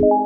Hello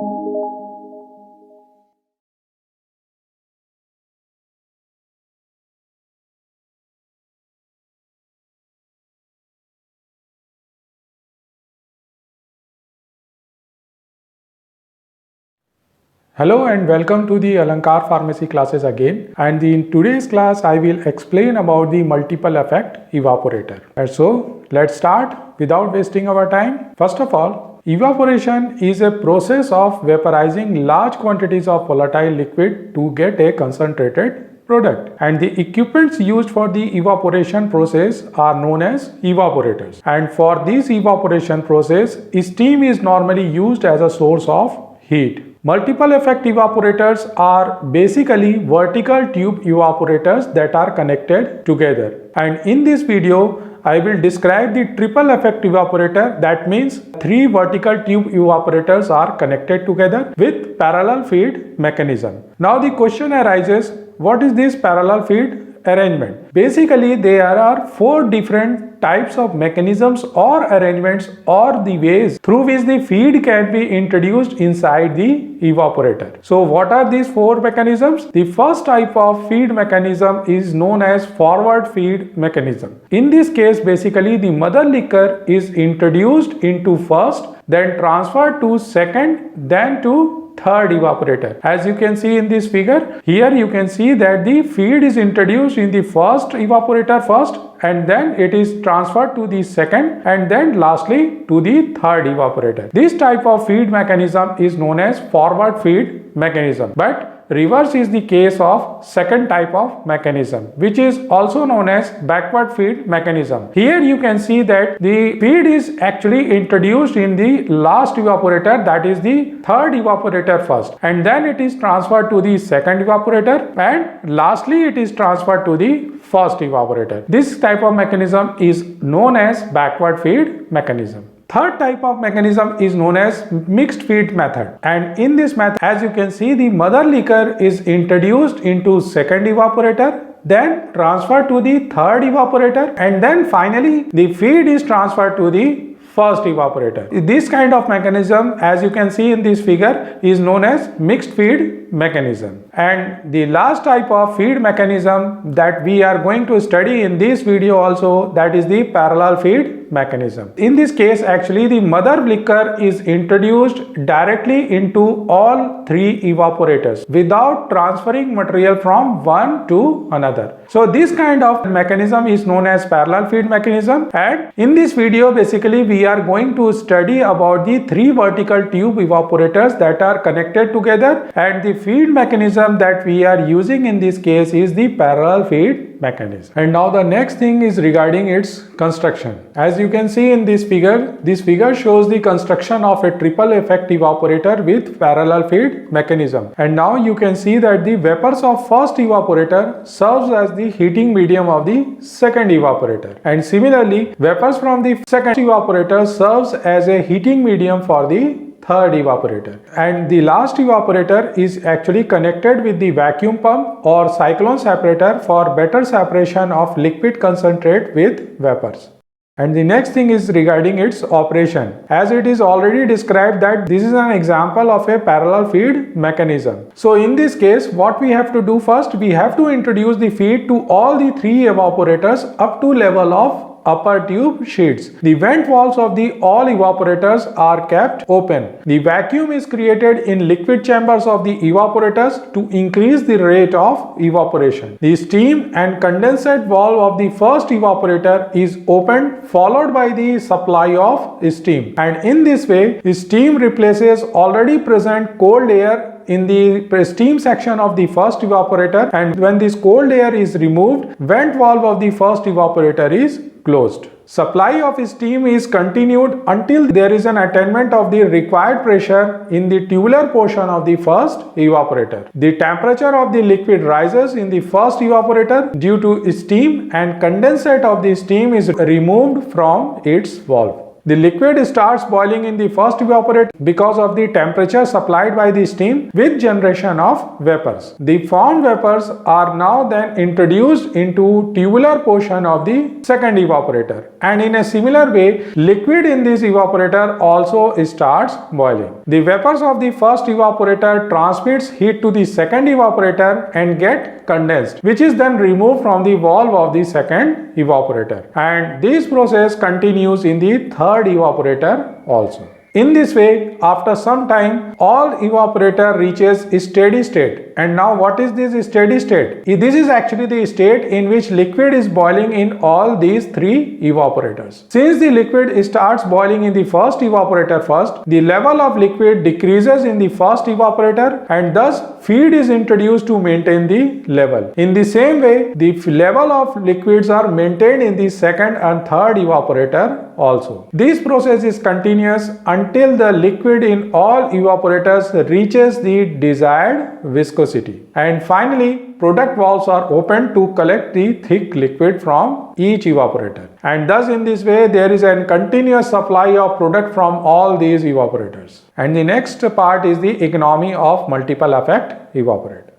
and welcome to the Alankar Pharmacy classes again, and in today's class I will explain about the multiple effect evaporator. And so let's start without wasting our time. First of all, evaporation is a process of vaporizing large quantities of volatile liquid to get a concentrated product, and the equipments used for the evaporation process are known as evaporators. And for this evaporation process, steam is normally used as a source of heat. Multiple effect evaporators are basically vertical tube evaporators that are connected together. And in this video, I will describe the triple effect evaporator. That means three vertical tube evaporators are connected together with parallel feed mechanism. Now the question arises, what is this parallel feed arrangement? Basically, there are four different types of mechanisms or arrangements or the ways through which the feed can be introduced inside the evaporator. So what are these four mechanisms? The first type of feed mechanism is known as forward feed mechanism. In this case, basically the mother liquor is introduced into first, then transferred to second, then to third evaporator. As you can see in this figure, here you can see that the feed is introduced in the first evaporator first, and then it is transferred to the second, and then lastly to the third evaporator. This type of feed mechanism is known as forward feed mechanism, but reverse is the case of second type of mechanism, which is also known as backward feed mechanism. Here you can see that the feed is actually introduced in the last evaporator, that is the third evaporator first, and then it is transferred to the second evaporator, and lastly it is transferred to the first evaporator. This type of mechanism is known as backward feed mechanism. Third type of mechanism is known as mixed feed method, and in this method, as you can see, the mother liquor is introduced into second evaporator, then transferred to the third evaporator, and then finally the feed is transferred to the first evaporator. This kind of mechanism, as you can see in this figure, is known as mixed feed mechanism. And the last type of feed mechanism that we are going to study in this video also, that is the parallel feed mechanism. In this case, actually the mother liquor is introduced directly into all three evaporators without transferring material from one to another. So this kind of mechanism is known as parallel feed mechanism, and in this video basically we are going to study about the three vertical tube evaporators that are connected together, and the feed mechanism that we are using in this case is the parallel feed mechanism. And now the next thing is regarding its construction. As you can see in this figure shows the construction of a triple effect evaporator with parallel feed mechanism. And now you can see that the vapors of first evaporator serves as the heating medium of the second evaporator, and similarly vapors from the second evaporator serves as a heating medium for the third evaporator, and the last evaporator is actually connected with the vacuum pump or cyclone separator for better separation of liquid concentrate with vapors. And the next thing is regarding its operation. As it is already described that this is an example of a parallel feed mechanism. So in this case, what we have to do first, we have to introduce the feed to all the three evaporators up to level of upper tube sheets. The vent valves of the all evaporators are kept open. The vacuum is created in liquid chambers of the evaporators to increase the rate of evaporation. The steam and condensate valve of the first evaporator is opened, followed by the supply of steam, and in this way steam replaces already present cold air in the steam section of the first evaporator, and when this cold air is removed, vent valve of the first evaporator is closed. Supply of steam is continued until there is an attainment of the required pressure in the tubular portion of the first evaporator. The temperature of the liquid rises in the first evaporator due to steam, and condensate of the steam is removed from its valve. The liquid starts boiling in the first evaporator because of the temperature supplied by the steam with generation of vapors. The formed vapors are now then introduced into tubular portion of the second evaporator, and in a similar way liquid in this evaporator also starts boiling. The vapors of the first evaporator transmits heat to the second evaporator and get condensed, which is then removed from the valve of the second evaporator, and this process continues in the third evaporator also. In this way, after some time, all evaporator reaches a steady state. And now what is this steady state? This is actually the state in which liquid is boiling in all these three evaporators. Since the liquid starts boiling in the first evaporator first, the level of liquid decreases in the first evaporator, and thus feed is introduced to maintain the level. In the same way, the level of liquids are maintained in the second and third evaporator also. This process is continuous until the liquid in all evaporators reaches the desired viscosity. And finally, product valves are opened to collect the thick liquid from each evaporator. And thus in this way there is a continuous supply of product from all these evaporators. And the next part is the economy of multiple effect evaporator.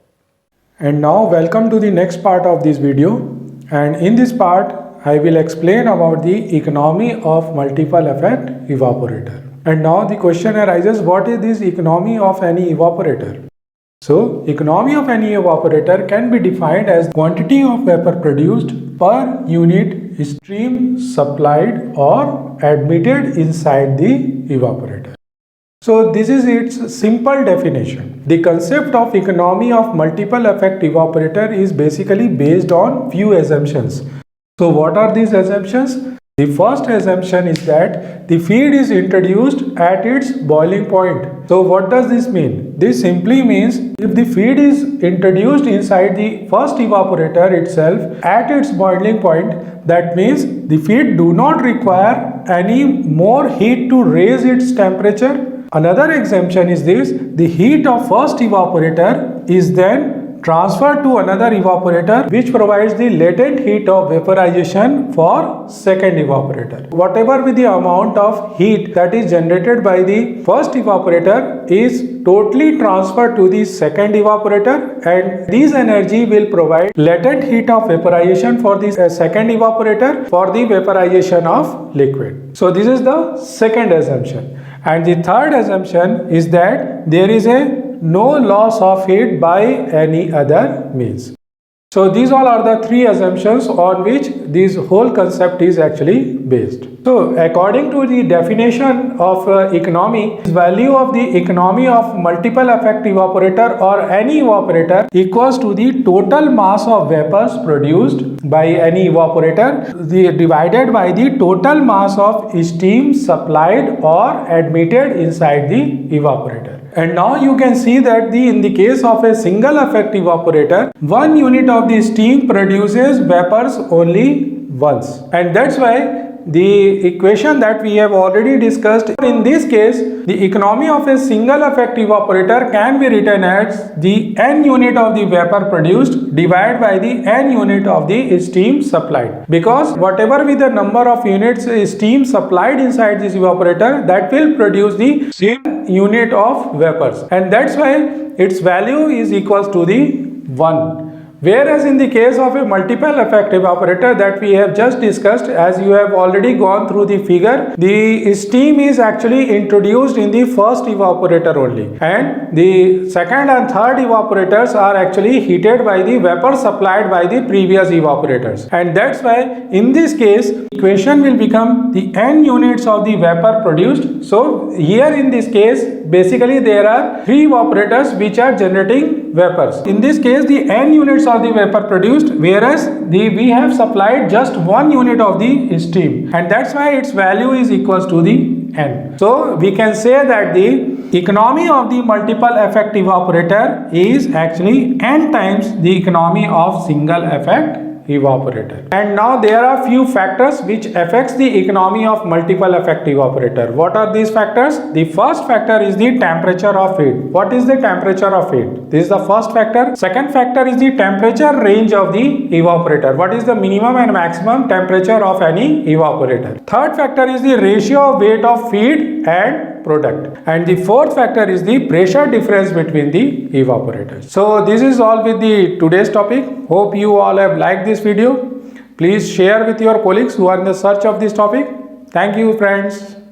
And now welcome to the next part of this video. And in this part I will explain about the economy of multiple effect evaporator. And now the question arises, what is this economy of any evaporator? So, economy of any evaporator can be defined as quantity of vapor produced per unit stream supplied or admitted inside the evaporator. So, this is its simple definition. The concept of economy of multiple effect evaporator is basically based on few assumptions. So, what are these assumptions? The first assumption is that the feed is introduced at its boiling point. So what does this mean? This simply means if the feed is introduced inside the first evaporator itself at its boiling point, that means the feed do not require any more heat to raise its temperature. Another exemption is this: the heat of first evaporator is then transferred to another evaporator which provides the latent heat of vaporization for second evaporator. Whatever be the amount of heat that is generated by the first evaporator is totally transferred to the second evaporator, and this energy will provide latent heat of vaporization for the second evaporator for the vaporization of liquid. So this is the second assumption. And the third assumption is that there is no loss of heat by any other means. So these all are the three assumptions on which this whole concept is actually based. So according to the definition of economy, value of the economy of multiple effect evaporator or any evaporator equals to the total mass of vapors produced by any evaporator divided by the total mass of steam supplied or admitted inside the evaporator. And now you can see that in the case of a single effect evaporator, 1 unit of the steam produces vapors only once. And that's why the equation that we have already discussed, in this case, the economy of a single effect evaporator can be written as the n unit of the vapor produced divided by the n unit of the steam supplied. Because whatever be the number of units steam supplied inside this evaporator, that will produce the same unit of vapors. And that's why its value is equals to the 1. Whereas in the case of a multiple effect evaporator that we have just discussed, as you have already gone through the figure, the steam is actually introduced in the first evaporator only, and the second and third evaporators are actually heated by the vapor supplied by the previous evaporators. And that's why in this case equation will become the n units of the vapor produced. So here in this case basically there are 3 evaporators which are generating vapors. In this case the n units of the vapor produced, whereas we have supplied just 1 unit of the steam, and that's why its value is equals to the n. So we can say that the economy of the multiple effect evaporator is actually n times the economy of single effect evaporator. And now there are few factors which affects the economy of multiple effect evaporator. What are these factors? The first factor is the temperature of feed. What is the temperature of feed? This is the first factor. Second factor is the temperature range of the evaporator. What is the minimum and maximum temperature of any evaporator? Third factor is the ratio of weight of feed and product. And the fourth factor is the pressure difference between the evaporators. So this is all with the today's topic. Hope you all have liked this video. Please share with your colleagues who are in the search of this topic. Thank you, friends.